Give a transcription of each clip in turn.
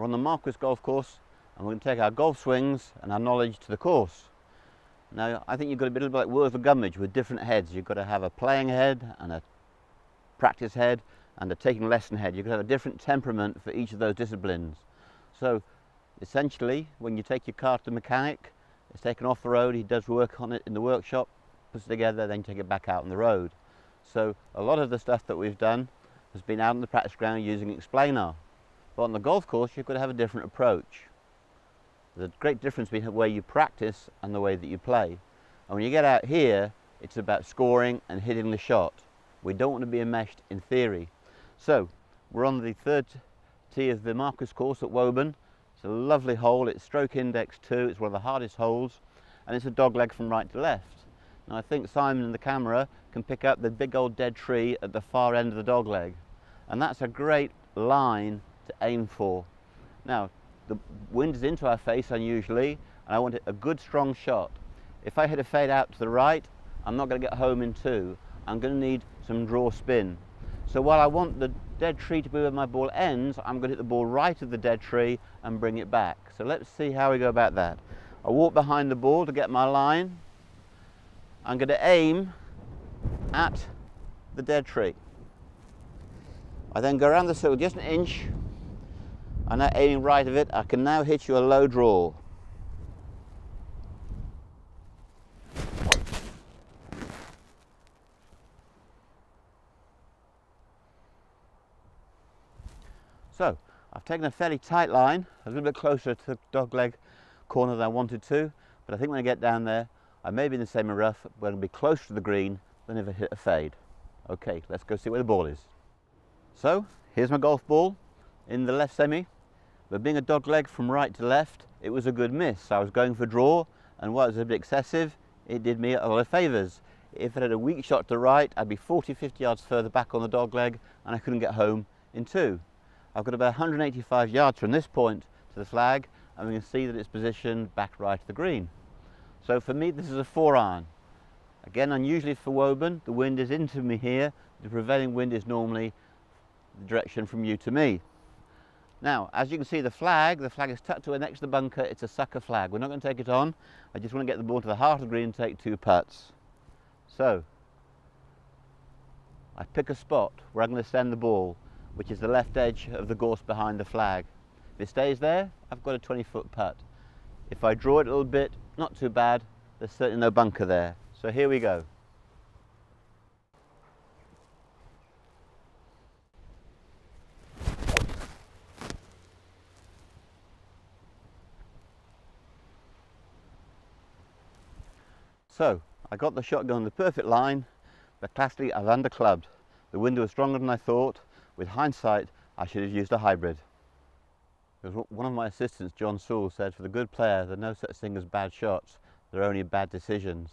We're on the Marquis Golf Course and we're going to take our golf swings and our knowledge to the course. Now I think you've got to be a little bit like Wurzel Gummidge with different heads. You've got to have a playing head and a practice head and a taking lesson head. You've got to have a different temperament for each of those disciplines. So essentially when you take your car to the mechanic, it's taken off the road, he does work on it in the workshop, puts it together, then you take it back out on the road. So a lot of the stuff that we've done has been out on the practice ground using explainer. But on the golf course you've got to have a different approach. There's a great difference between the way you practice and the way that you play. And when you get out here, it's about scoring and hitting the shot. We don't want to be enmeshed in theory. So we're on the third tee of the Marquis course at Woburn. It's a lovely hole, it's stroke index 2, it's one of the hardest holes, and it's a dogleg from right to left. Now I think Simon in the camera can pick up the big old dead tree at the far end of the dogleg, and that's a great line to aim for. Now the wind is into our face unusually, and I want a good strong shot. If I hit a fade out to the right, I'm not going to get home in 2. I'm going to need some draw spin. So while I want the dead tree to be where my ball ends, I'm going to hit the ball right of the dead tree and bring it back. So let's see how we go about that. I walk behind the ball to get my line. I'm going to aim at the dead tree. I then go around the circle just an inch. I'm now aiming right of it. I can now hit you a low draw. So I've taken a fairly tight line, a little bit closer to the dogleg corner than I wanted to, but I think when I get down there, I may be in the same rough, but it'll be closer to the green than if I hit a fade. Okay, let's go see where the ball is. So here's my golf ball in the left semi, but being a dogleg from right to left, it was a good miss. I was going for draw, and while it was a bit excessive, it did me a lot of favours. If it had a weak shot to the right, I'd be 40-50 yards further back on the dogleg, and I couldn't get home in 2. I've got about 185 yards from this point to the flag, and we can see that it's positioned back right to the green. So for me this is a 4-iron. Again, unusually for Woburn, the wind is into me here. The prevailing wind is normally the direction from you to me. Now as you can see the flag is tucked away next to the bunker. It's a sucker flag. We're not going to take it on. I just want to get the ball to the heart of the green and take 2 putts. So I pick a spot where I'm going to send the ball, which is the left edge of the gorse behind the flag. If it stays there, I've got a 20-foot putt. If I draw it a little bit, not too bad, there's certainly no bunker there. So here we go. So I got the shot going the perfect line, but classically I've underclubbed. The wind was stronger than I thought. With hindsight, I should have used a hybrid. Because one of my assistants, John Sewell, said for the good player, there's no such thing as bad shots, there are only bad decisions.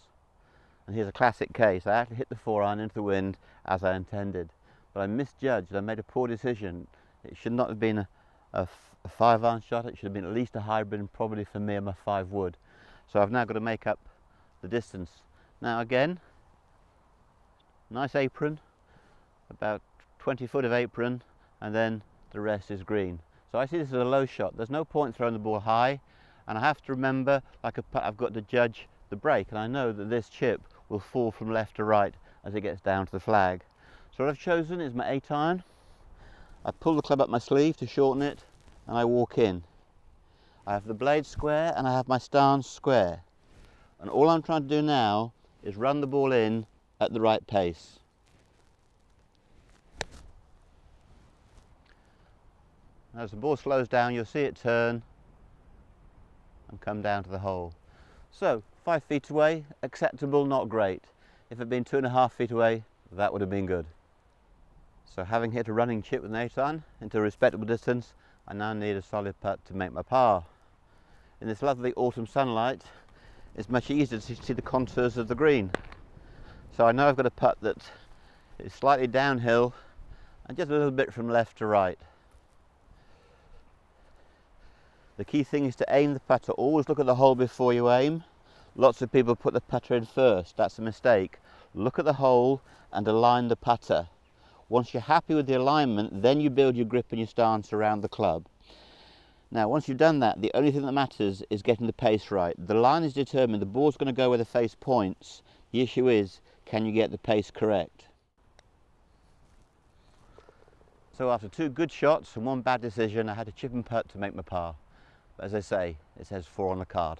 And here's a classic case. I actually hit the 4-iron into the wind as I intended, but I misjudged. I made a poor decision. It should not have been a 5-iron shot. It should have been at least a hybrid, and probably for me my 5 wood. So I've now got to make up the distance. Now again, nice apron, about 20 foot of apron, and then the rest is green. So I see this as a low shot. There's no point throwing the ball high, and I have to remember, like a putt, I've got to judge the break, and I know that this chip will fall from left to right as it gets down to the flag. So what I've chosen is my 8-iron. I pull the club up my sleeve to shorten it, and I walk in. I have the blade square and I have my stance square, and all I'm trying to do now is run the ball in at the right pace. As the ball slows down, you'll see it turn and come down to the hole. So 5 feet away, acceptable, not great. If it had been 2.5 feet away, that would have been good. So having hit a running chip with an 8-iron into a respectable distance, I now need a solid putt to make my par. In this lovely autumn sunlight, it's much easier to see the contours of the green. So I know I've got a putt that is slightly downhill and just a little bit from left to right. The key thing is to aim the putter. Always look at the hole before you aim. Lots of people put the putter in first. That's a mistake. Look at the hole and align the putter. Once you're happy with the alignment, then you build your grip and your stance around the club. Now once you've done that, the only thing that matters is getting the pace right. The line is determined, the ball's going to go where the face points. The issue is, can you get the pace correct? So after 2 good shots and 1 bad decision, I had to chip and putt to make my par. But as I say, it says 4 on the card.